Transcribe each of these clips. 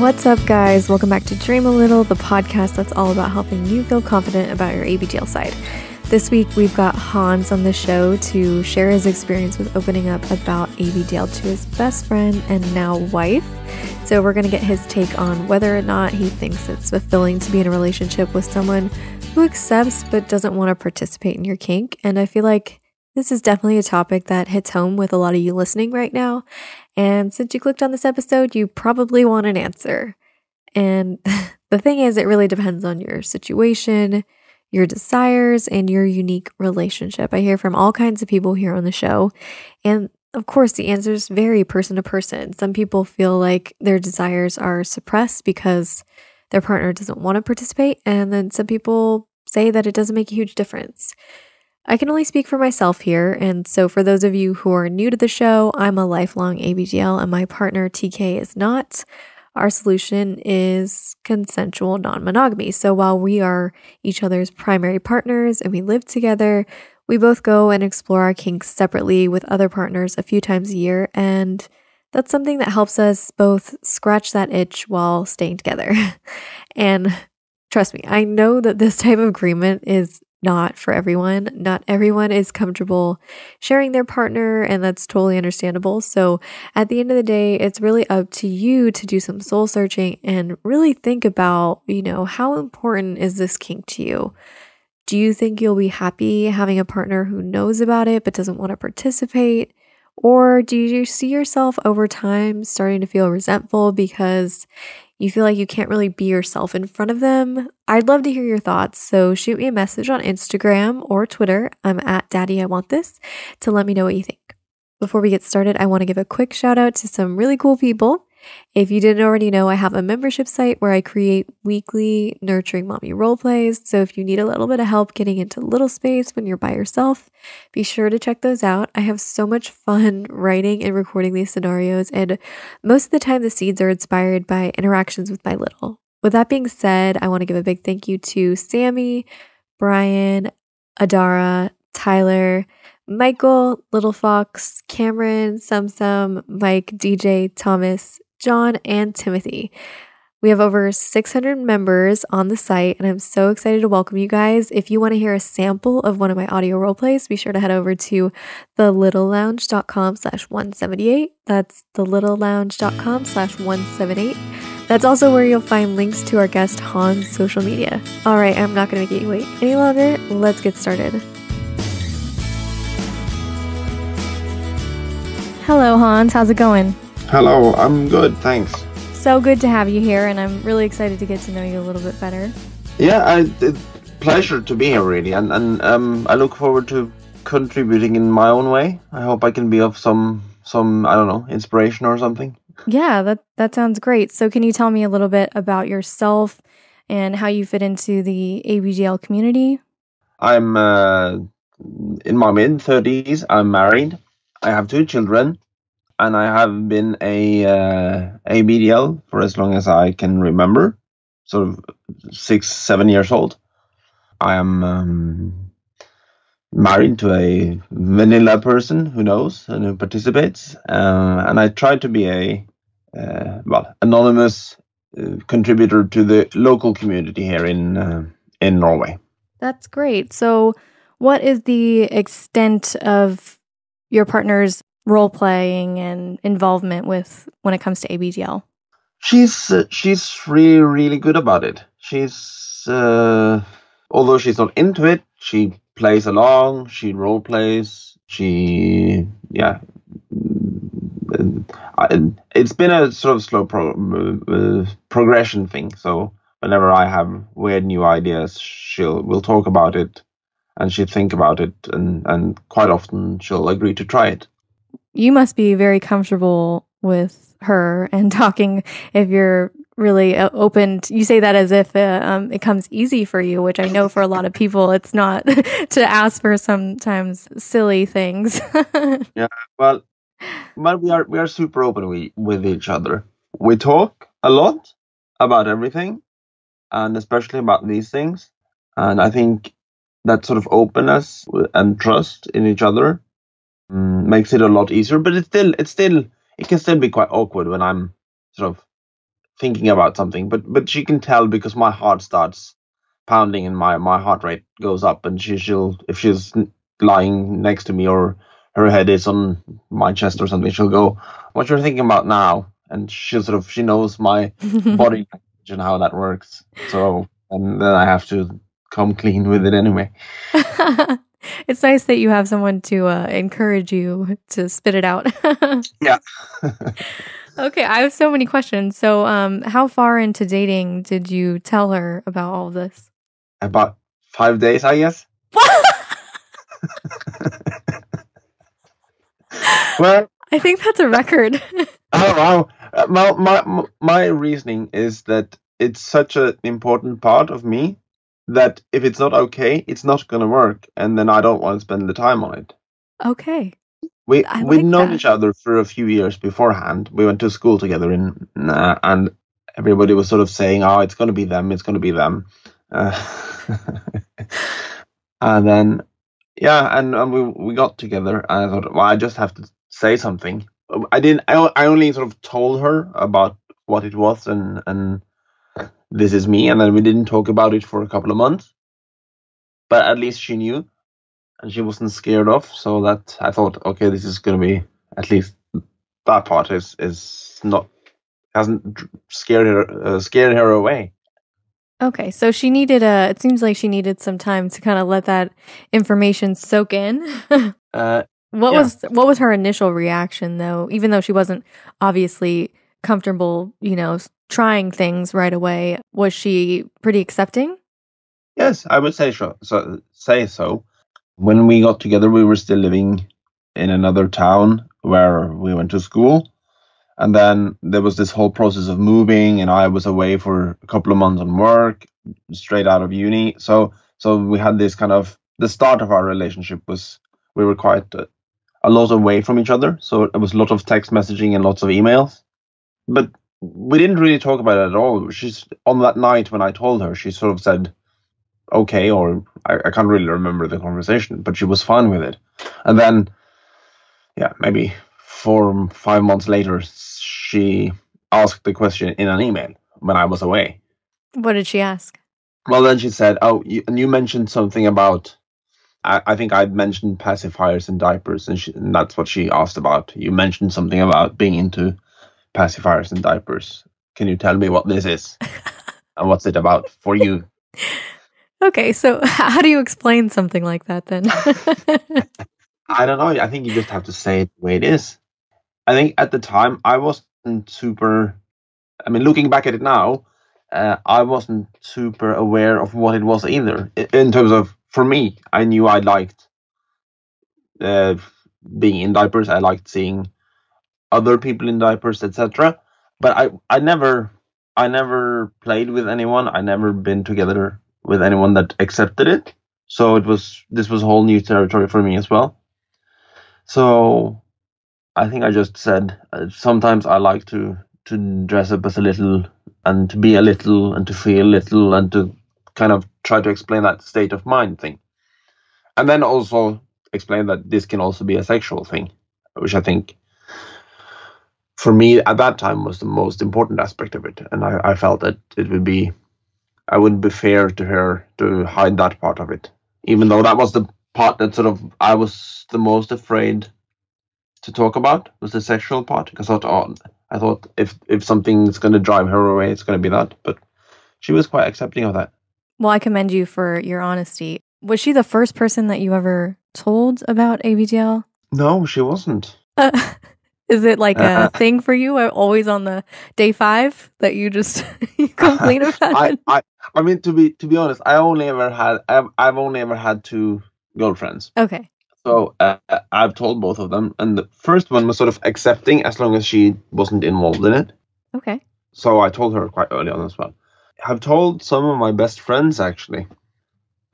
What's up, guys? Welcome back to Dream a Little, the podcast that's all about helping you feel confident about your ABGL side. This week, we've got Hans on the show to share his experience with opening up about ABGL to his best friend and now wife. So we're going to get his take on whether or not he thinks it's fulfilling to be in a relationship with someone who accepts but doesn't want to participate in your kink. And I feel like this is definitely a topic that hits home with a lot of you listening right now. And since you clicked on this episode, you probably want an answer. And the thing is, it really depends on your situation, your desires, and your unique relationship. I hear from all kinds of people here on the show. And of course, the answers vary person to person. Some people feel like their desires are suppressed because their partner doesn't want to participate. And then some people say that it doesn't make a huge difference. I can only speak for myself here, and so for those of you who are new to the show, I'm a lifelong ABGL and my partner TK is not. Our solution is consensual non-monogamy. So while we are each other's primary partners and we live together, we both go and explore our kinks separately with other partners a few times a year, and that's something that helps us both scratch that itch while staying together. And trust me, I know that this type of agreement is not for everyone. Not everyone is comfortable sharing their partner, and that's totally understandable. So at the end of the day, it's really up to you to do some soul searching and really think about, how important is this kink to you? Do you think you'll be happy having a partner who knows about it but doesn't want to participate? Or do you see yourself over time starting to feel resentful because you feel like you can't really be yourself in front of them? I'd love to hear your thoughts, so shoot me a message on Instagram or Twitter. I'm at Daddy I Want This to let me know what you think. Before we get started, I want to give a quick shout out to some really cool people. If you didn't already know, I have a membership site where I create weekly nurturing mommy role plays. So if you need a little bit of help getting into little space when you're by yourself, be sure to check those out. I have so much fun writing and recording these scenarios, and most of the time the seeds are inspired by interactions with my little. With that being said, I want to give a big thank you to Sammy, Brian, Adara, Tyler, Michael, Little Fox, Cameron, Sum, Mike, DJ, Thomas, John, and Timothy. We have over 600 members on the site, and I'm so excited to welcome you guys. If you want to hear a sample of one of my audio role plays, be sure to head over to thelittlelounge.com/178. That's thelittlelounge.com/178. That's also where you'll find links to our guest Hans' social media. All right, I'm not going to make you wait any longer. Let's get started. Hello, Hans. How's it going? Hello, I'm good, thanks. So good to have you here, and I'm really excited to get to know you a little bit better. Yeah, pleasure to be here, really, and I look forward to contributing in my own way. I hope I can be of some I don't know, inspiration or something. Yeah, that sounds great. So can you tell me a little bit about yourself and how you fit into the ABGL community? I'm in my mid-30s. I'm married. I have 2 children, and I have been a ABDL for as long as I can remember, sort of 6-7 years old. I am married to a vanilla person who knows and who participates, and I try to be a anonymous contributor to the local community here in Norway. That's great. So what is the extent of your partner's role playing and involvement with when it comes to ABGL? She's really, really good about it. She's although she's not into it, she plays along, she role plays, it's been a sort of slow progression thing. So whenever I have weird new ideas, we'll talk about it, and she'll think about it, and quite often she'll agree to try it. You must be very comfortable with her and talking if you're really open. You say that as if it comes easy for you, which I know for a lot of people it's not to ask for sometimes silly things. Yeah, well, we are super open with each other. We talk a lot about everything, and especially about these things. And I think that sort of openness and trust in each other makes it a lot easier. But it can still be quite awkward when I'm sort of thinking about something, but she can tell because my heart starts pounding and my heart rate goes up, and she'll if she's lying next to me or her head is on my chest or something, she'll go, "What you're thinking about now?" And she knows my body language and how that works. So and then I have to come clean with it anyway. It's nice that you have someone to encourage you to spit it out. Yeah. Okay, I have so many questions. So, how far into dating did you tell her about all of this? About 5 days, I guess. Well, I think that's a record. Oh wow! My reasoning is that it's such an important part of me that if it's not okay, it's not gonna work, and then I don't want to spend the time on it. Okay. We'd like known that. each other for a few years beforehand. We went to school together, and everybody was sort of saying, "Oh, it's gonna be them. It's gonna be them." And then, yeah, and we got together, and I thought, well, I just have to say something. I didn't. I only sort of told her about what it was, and this is me, and then we didn't talk about it for a couple of months. But at least she knew, and she wasn't scared off. So that I thought, okay, this is gonna be at least that part is not hasn't scared her away. Okay, so she needed it seems like she needed some time to kind of let that information soak in. What was her initial reaction though? Even though she wasn't obviously comfortable, trying things right away, was she pretty accepting? Yes, I would say so. So. When we got together, we were still living in another town where we went to school. And then there was this whole process of moving, and I was away for a couple of months on work, straight out of uni. So we had this kind of the start of our relationship was we were quite a lot away from each other. So it was a lot of text messaging and lots of emails. But we didn't really talk about it at all. She's on that night when I told her, she sort of said, okay, or I can't really remember the conversation, but she was fine with it. And then, yeah, maybe 4 or 5 months later, she asked the question in an email when I was away. What did she ask? Well, then she said, "Oh, you mentioned something about." I think I'd mentioned pacifiers and diapers, and that's what she asked about. You mentioned something about being into pacifiers and diapers. Can you tell me what this is and what's it about for you? Okay, so how do you explain something like that then? I don't know. I think you just have to say it the way it is. I think at the time I wasn't super. I mean, looking back at it now, I wasn't super aware of what it was either. In terms of, for me, I knew I liked being in diapers. I liked seeing other people in diapers, etc. But I never played with anyone. I never been together with anyone that accepted it. So this was whole new territory for me as well. So I think I just said sometimes I like to dress up as a little and to be a little and to feel little and to kind of try to explain that state of mind thing. And then also explain that this can also be a sexual thing, which I think for me at that time was the most important aspect of it. And I felt that I wouldn't be fair to her to hide that part of it, even though that was the part that sort of I was the most afraid to talk about, was the sexual part, because I thought if something's going to drive her away, it's going to be that. But she was quite accepting of that. Well, I commend you for your honesty. Was she the first person that you ever told about ABDL? No, she wasn't. Is it like a thing for you? Always on the day 5 that you just you complain about it? I mean, to be honest, I've only ever had 2 girlfriends. Okay. So I've told both of them, and the first one was sort of accepting as long as she wasn't involved in it. Okay. So I told her quite early on as well. I've told some of my best friends, actually.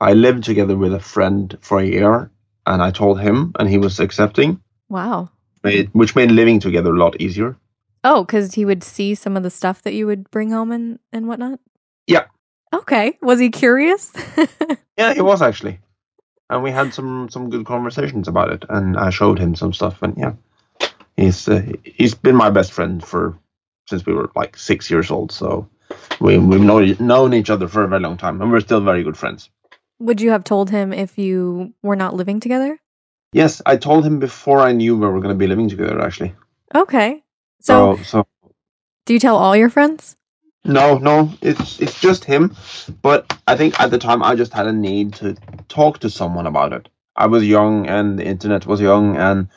I lived together with a friend for a year, and I told him, and he was accepting. Wow. Which made living together a lot easier. Oh, because he would see some of the stuff that you would bring home and whatnot? Yeah. Okay. Was he curious? Yeah, he was actually. And we had some good conversations about it, and I showed him some stuff, and yeah, he's been my best friend for since we were like 6 years old. So we've known each other for a very long time, and we're still very good friends. Would you have told him if you were not living together? Yes, I told him before I knew we were going to be living together, actually. Okay. So do you tell all your friends? No, it's just him. But I think at the time I just had a need to talk to someone about it. I was young, and the internet was young, and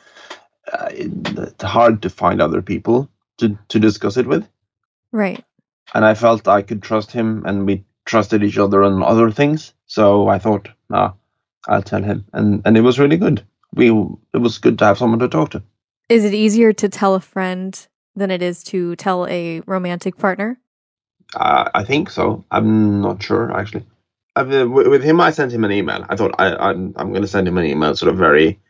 it's hard to find other people to discuss it with. Right. And I felt I could trust him, and we trusted each other on other things. So I thought, I'll tell him, and it was really good. It was good to have someone to talk to. Is it easier to tell a friend than it is to tell a romantic partner? I think so. I'm not sure, actually. With him, I sent him an email. I thought I'm going to send him an email, sort of very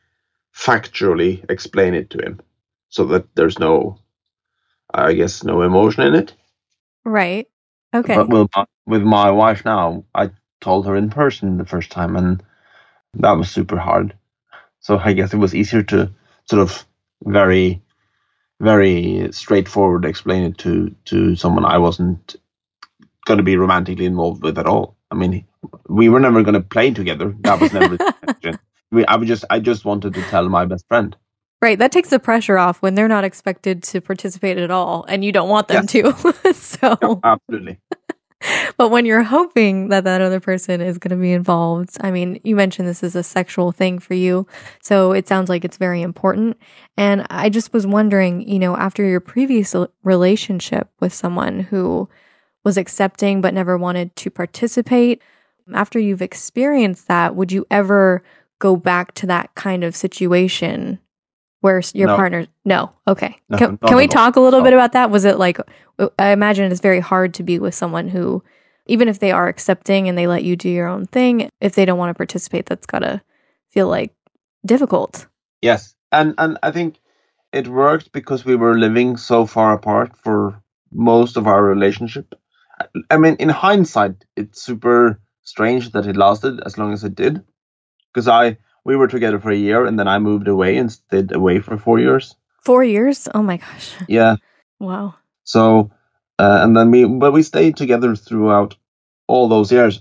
factually explain it to him, so that there's no emotion in it. Right. Okay. But with my wife now, I told her in person the first time, and that was super hard. So I guess it was easier to sort of very, very straightforward explain it to someone I wasn't going to be romantically involved with at all. I mean, we were never going to play together. That was never the question. I just wanted to tell my best friend. Right. That takes the pressure off when they're not expected to participate at all, and you don't want them to. So no, absolutely. But when you're hoping that other person is going to be involved, I mean, you mentioned this is a sexual thing for you, so it sounds like it's very important. And I just was wondering, after your previous relationship with someone who was accepting but never wanted to participate, after you've experienced that, would you ever go back to that kind of situation where your partner... No. Okay. No, can we talk a little bit about that? Was it like... I imagine it's very hard to be with someone who, even if they are accepting and they let you do your own thing, if they don't want to participate, that's got to feel like difficult. Yes. And I think it worked because we were living so far apart for most of our relationship. I mean, in hindsight, it's super strange that it lasted as long as it did. Because we were together for a year, and then I moved away and stayed away for 4 years. 4 years? Oh my gosh. Yeah. Wow. So, and then we stayed together throughout all those years,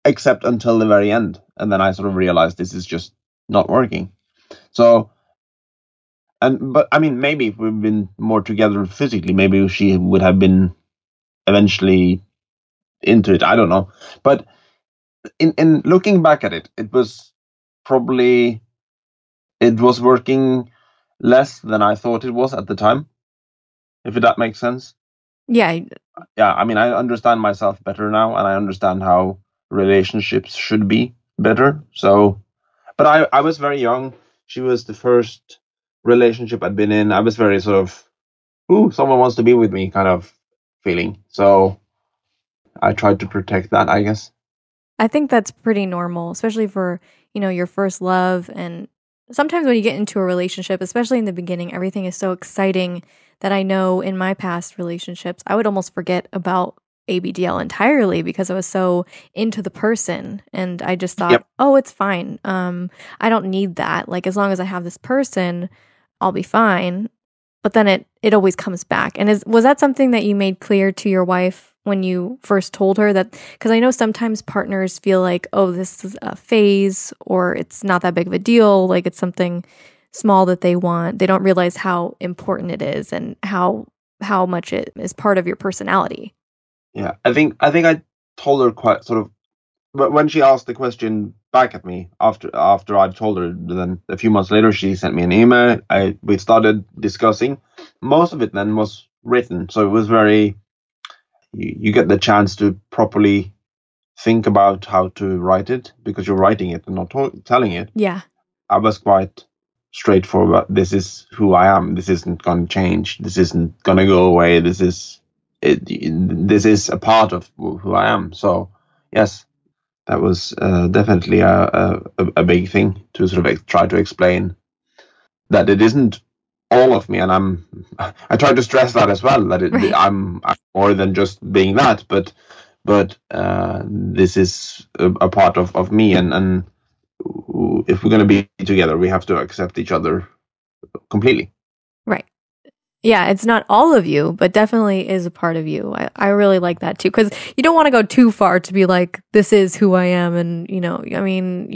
except until the very end. And then I sort of realized this is just not working. So, but I mean, maybe if we've been more together physically, maybe she would have been eventually into it. I don't know. But in looking back at it, it was working less than I thought it was at the time, if that makes sense. Yeah. I mean, I understand myself better now, and I understand how relationships should be better. So, but I was very young. She was the first relationship I'd been in. I was very sort of, someone wants to be with me kind of feeling. So I tried to protect that, I guess. I think that's pretty normal, especially for, your first love. And sometimes when you get into a relationship, especially in the beginning, everything is so exciting that I know in my past relationships, I would almost forget about ABDL entirely because I was so into the person. And I just thought, oh, it's fine. I don't need that. Like, as long as I have this person, I'll be fine. But then it always comes back. And was that something that you made clear to your wife when you first told her that? Because I know sometimes partners feel like, oh, this is a phase, or it's not that big of a deal. Like, it's something small that they want. They don't realize how important it is and how much it is part of your personality. Yeah, I think I told her quite sort of, but when she asked the question back at me after I told her, then a few months later she sent me an email. We started discussing. Most of it then was written, so it was very. You get the chance to properly think about how to write it because you're writing it and not telling it. Yeah, I was quite straightforward. This is who I am. This isn't going to change. This isn't going to go away. This is a part of who I am. So yes, that was definitely a big thing to sort of try to explain that it isn't all of me, and I try to stress that as well, that I'm more than just being that, but this is a part of me, and if we're going to be together, we have to accept each other completely. Right. Yeah, it's not all of you, but definitely is a part of you. I really like that too, because you don't want to go too far to be like, this is who I am. And, you know, I mean,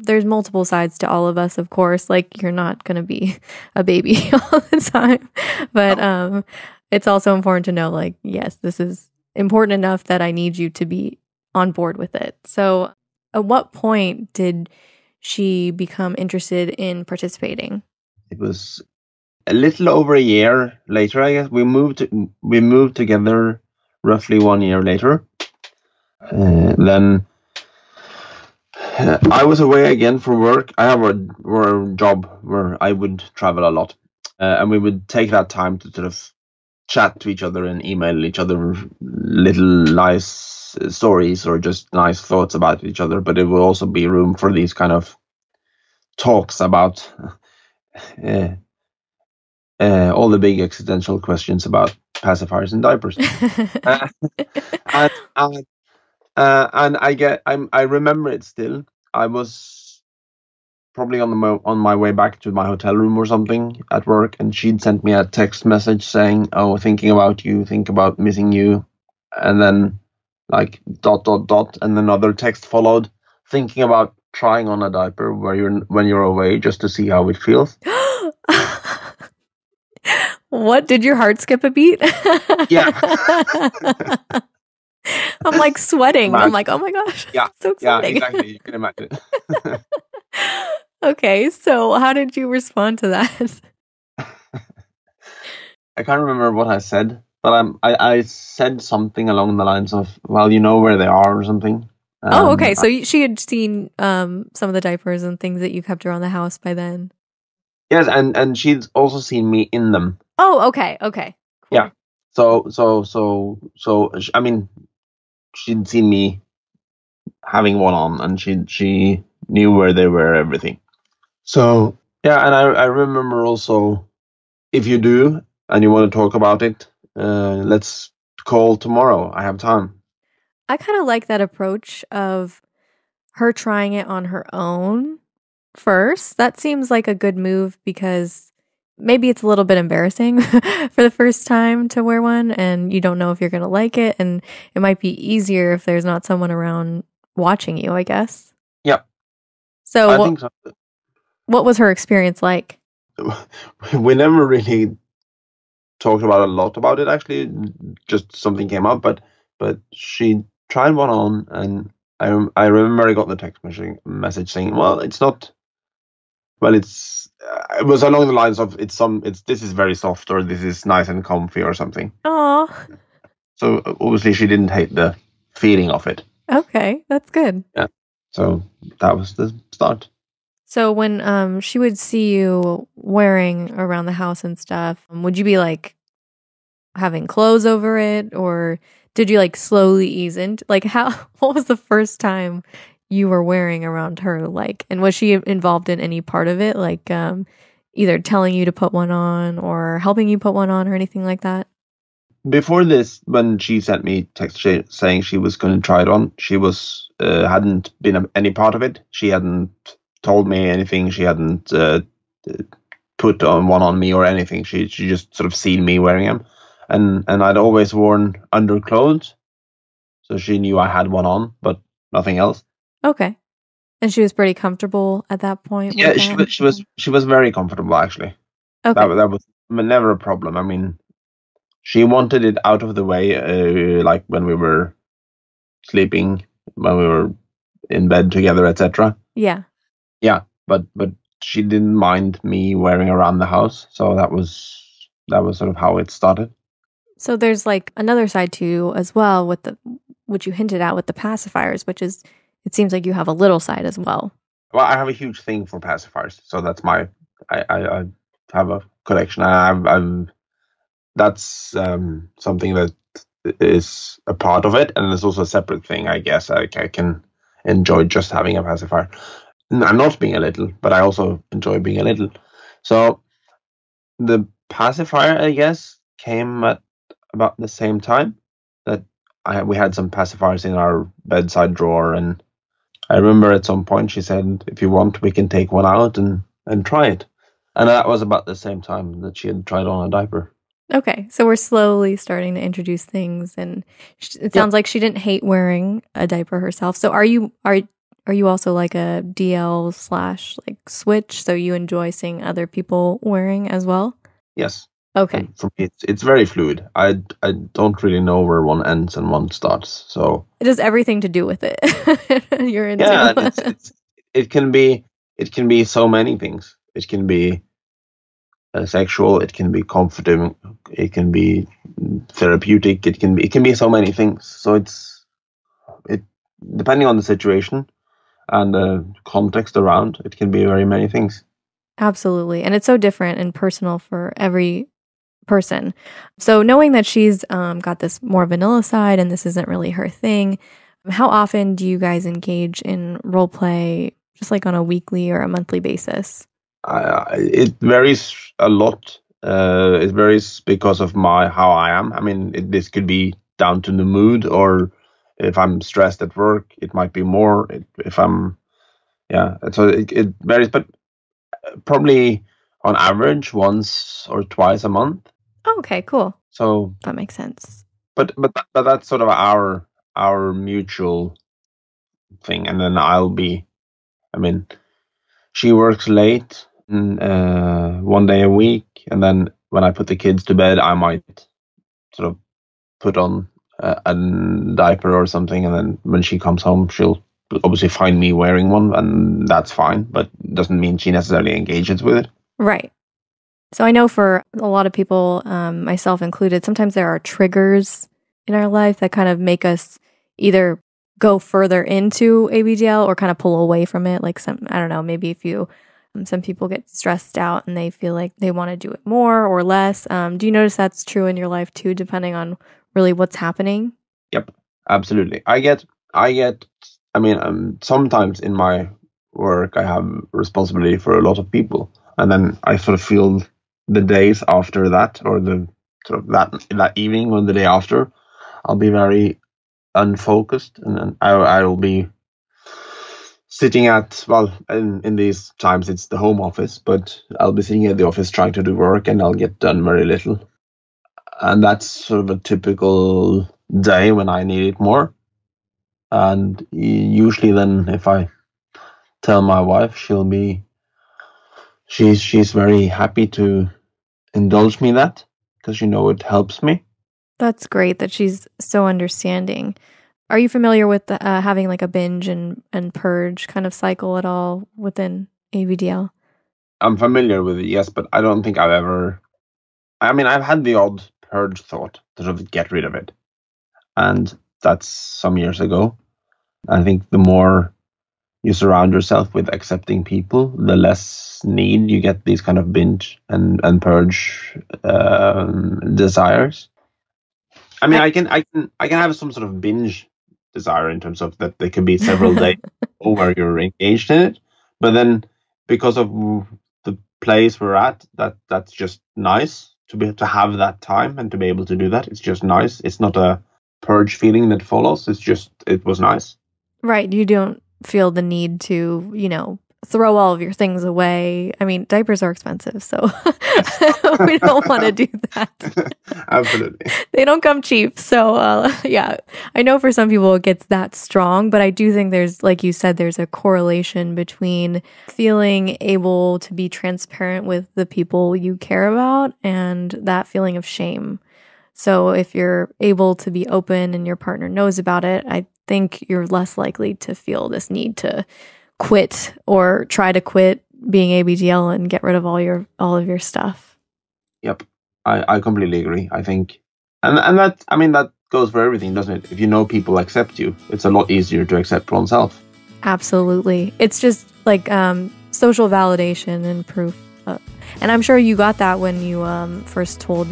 there's multiple sides to all of us, of course. Like, you're not going to be a baby all the time. But it's also important to know, like, yes, this is important enough that I need you to be on board with it. So at what point did she become interested in participating? It was a little over a year later, I guess. We moved together roughly 1 year later. Then I was away again for work. I have a job where I would travel a lot, and we would take that time to sort of chat to each other and email each other little nice stories or just nice thoughts about each other. But it will also be room for these kind of talks about all the big existential questions about pacifiers and diapers. And I remember it still. I was probably on my way back to my hotel room or something at work, and she'd sent me a text message saying, "Oh, thinking about you, think about missing you," and then like ... and another text followed, thinking about trying on a diaper when you're away just to see how it feels. What, did your heart skip a beat? Yeah. I'm like sweating. Imagine. I'm like, oh my gosh. Yeah. So exciting. Yeah, exactly. You can imagine. Okay, so how did you respond to that? I can't remember what I said, but I said something along the lines of, "Well, you know where they are," or something. Oh, okay. So she had seen some of the diapers and things that you kept around the house by then. Yes, and she'd also seen me in them. Oh, okay. Cool. Yeah. So I mean, she'd seen me having one on, and she knew where they were, everything. So yeah, and I remember also, if you do and you want to talk about it, let's call tomorrow. I have time. I kind of like that approach of her trying it on her own first. That seems like a good move because maybe it's a little bit embarrassing for the first time to wear one and you don't know if you're going to like it. And it might be easier if there's not someone around watching you, I guess. Yeah. So I think so. What was her experience like? We never really talked about a lot about it, actually. Just something came up, but she tried one on, and I remember I got the text message saying, "Well, it's not. Well, it was along the lines of this is very soft, or this is nice and comfy, or something." Oh. So obviously she didn't hate the feeling of it. Okay, that's good. Yeah. So that was the start. So when she would see you wearing around the house and stuff, would you be like having clothes over it, or did you like slowly ease into what was the first time you were wearing around her like, and was she involved in any part of it, like either telling you to put one on or helping you put one on or anything like that? Before this, when she sent me text saying she was going to try it on, she hadn't been any part of it. She hadn't told me anything. She hadn't put one on me or anything. She just sort of seen me wearing them, and I'd always worn underclothes, so she knew I had one on, but nothing else. Okay, and she was pretty comfortable at that point. Yeah, she was very comfortable, actually. Okay, that was never a problem. I mean, she wanted it out of the way, like when we were sleeping, when we were in bed together, etc. Yeah. Yeah, but she didn't mind me wearing around the house, so that was sort of how it started. So there's like another side to you as well with which you hinted at with the pacifiers, which is, it seems like you have a little side as well. Well, I have a huge thing for pacifiers, so that's I have a collection. That's something that is a part of it, and it's also a separate thing, I guess. I can enjoy just having a pacifier. I'm not being a little, but I also enjoy being a little. So the pacifier, I guess, came at about the same time that we had some pacifiers in our bedside drawer, and I remember at some point she said, "If you want, we can take one out and try it." And that was about the same time that she had tried on a diaper. Okay, so we're slowly starting to introduce things, and it sounds like she didn't hate wearing a diaper herself. So are you also like a DL / like switch? So you enjoy seeing other people wearing as well? Yes. Okay. And for me, it's very fluid. I don't really know where one ends and one starts. So It has everything to do with it. You're into. yeah, and it can be so many things. It can be sexual. It can be comforting. It can be therapeutic. It can be so many things. So it depending on the situation and the context around, it can be very many things. Absolutely. And it's so different and personal for every person. So knowing that she's got this more vanilla side and this isn't really her thing, how often do you guys engage in role play, just like on a weekly or a monthly basis? It varies a lot. It varies because of how I am. I mean, this could be down to the mood, or if I'm stressed at work, it might be more. If I'm, yeah, so it varies, but probably on average once or twice a month. Oh, okay, cool. So that makes sense. But that's sort of our mutual thing, and then I mean, she works late, one day a week, and then when I put the kids to bed, I might sort of put on a diaper or something, and then when she comes home, she'll obviously find me wearing one, and that's fine, but it doesn't mean she necessarily engages with it. Right. So I know for a lot of people, myself included, sometimes there are triggers in our life that kind of make us either go further into ABDL or kind of pull away from it. Like I don't know, maybe if some people get stressed out and they feel like they want to do it more or less. Do you notice that's true in your life too, depending on really what's happening? Yep, absolutely. I mean, sometimes in my work, I have responsibility for a lot of people, and then I sort of feel the days after that, or the sort of that evening or the day after, I'll be very unfocused, and then I will be sitting in these times it's the home office, but I'll be sitting at the office trying to do work, and I'll get done very little, and that's sort of a typical day when I need it more. And usually then if I tell my wife, she's very happy to indulge me in that, because it helps me. That's great that she's so understanding. Are you familiar with having like a binge and purge kind of cycle at all within ABDL? I'm familiar with it, yes, but I don't think I've had the odd purge thought to sort of get rid of it, and that's some years ago. I think the more you surround yourself with accepting people, the less need you get these kind of binge and purge desires. I mean, I can have some sort of binge desire in terms of that there can be several days where you're engaged in it, but then because of the place we're at, that's just nice to have that time and to be able to do that. It's just nice. It's not a purge feeling that follows. It was nice. Right. You don't feel the need to, throw all of your things away. I mean, diapers are expensive, so we don't want to do that. Absolutely. They don't come cheap. So, yeah, I know for some people it gets that strong, but I do think there's, like you said, there's a correlation between feeling able to be transparent with the people you care about and that feeling of shame. So if you're able to be open and your partner knows about it, I think you're less likely to feel this need to quit or try to quit being ABDL and get rid of all of your stuff. Yep, I completely agree. I think, and that goes for everything, doesn't it? If you know people accept you, it's a lot easier to accept oneself. Absolutely, it's just like social validation and proof, and I'm sure you got that when you first told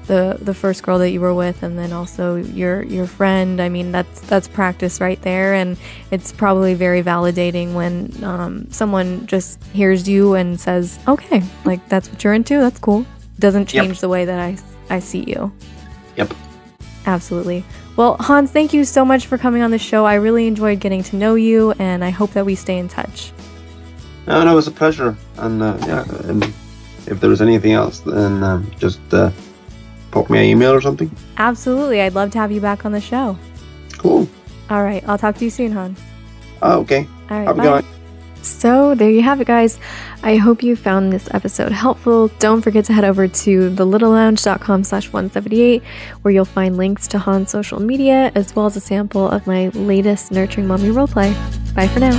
the first girl that you were with, and then also your friend. I mean, that's practice right there, and it's probably very validating when someone just hears you and says, okay, like that's what you're into, that's cool. Doesn't change the way that I see you. Yep. Absolutely. Well, Hans, thank you so much for coming on the show. I really enjoyed getting to know you, and I hope that we stay in touch. No, it was a pleasure, and and if there was anything else, then just pop me an email or something? Absolutely. I'd love to have you back on the show. Cool. All right. I'll talk to you soon, Han. Oh, okay. All right. Have a bye. good night. So there you have it, guys. I hope you found this episode helpful. Don't forget to head over to thelittlelounge.com/178, where you'll find links to Han's social media, as well as a sample of my latest Nurturing Mommy roleplay. Bye for now.